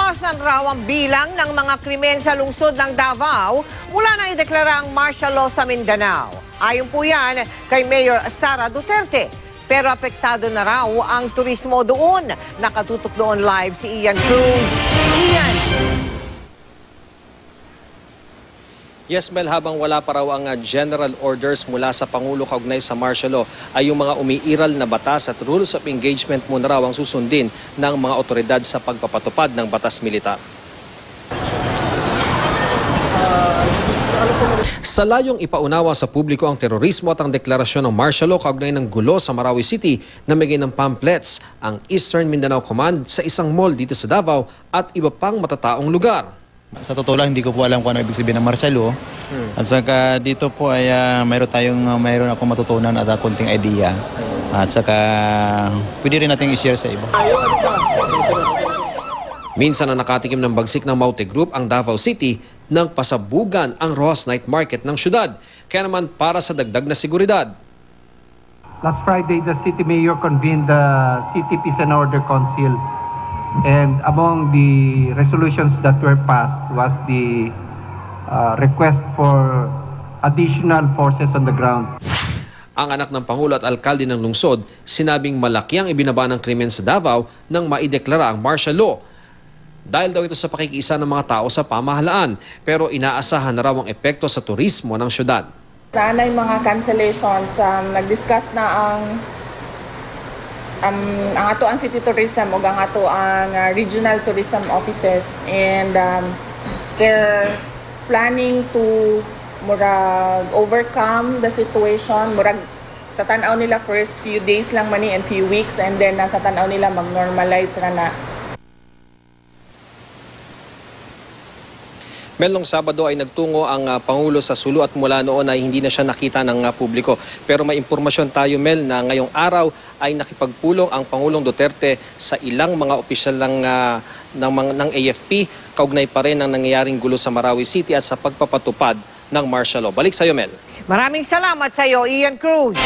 Nabawasan raw ang bilang ng mga krimen sa lungsod ng Davao mula na ideklara ang martial law sa Mindanao. Ayon po yan kay Mayor Sara Duterte. Pero apektado na raw ang turismo doon. Nakatutok doon live si Ian Cruz. Ian! Yes, Mel, habang wala pa raw ang general orders mula sa Pangulo kaugnay sa martial law, ay yung mga umiiral na batas at rules of engagement muna raw ang susundin ng mga otoridad sa pagpapatupad ng batas militar. Sa layong ipaunawa sa publiko ang terorismo at ang deklarasyon ng martial law kaugnay ng gulo sa Marawi City, namigay ng pamphlets ang Eastern Mindanao Command sa isang mall dito sa Davao at iba pang matataong lugar. Sa totoo lang, hindi ko po alam kung ano ibig sabihin ng martial law. At saka dito po ay mayroon akong matutunan at konting idea. At saka pwede rin natin i-share sa iba. Minsan na nakatikim ng bagsik ng Maute Group ang Davao City nang pasabugan ang Rojas Night Market ng syudad. Kaya naman para sa dagdag na seguridad. Last Friday, the city mayor convened the City Peace and Order Council. And among the resolutions that were passed was the request for additional forces on the ground. Ang anak ng Pangulo at Alkalde ng lungsod, sinabing malaki ang ibinaba ng krimen sa Davao nang maideklara ang martial law. Dahil daw ito sa pakikiisa ng mga tao sa pamahalaan, pero inaasahan na raw ang epekto sa turismo ng syudad. Naanay mga cancellations, nag-discuss na ang ato ang city tourism o ang ato ang regional tourism offices, and they're planning to overcome the situation. Sa tanaw nila first few days lang mani and few weeks, and then sa tanaw nila mag-normalize na. Mel, nung Sabado ay nagtungo ang Pangulo sa Sulu at mula noon ay hindi na siya nakita ng publiko. Pero may impormasyon tayo, Mel, na ngayong araw ay nakipagpulong ang Pangulong Duterte sa ilang mga opisyal ng AFP, kaugnay pa rin ang nangyayaring gulo sa Marawi City at sa pagpapatupad ng martial law. Balik sa iyo, Mel. Maraming salamat sa iyo, Ian Cruz.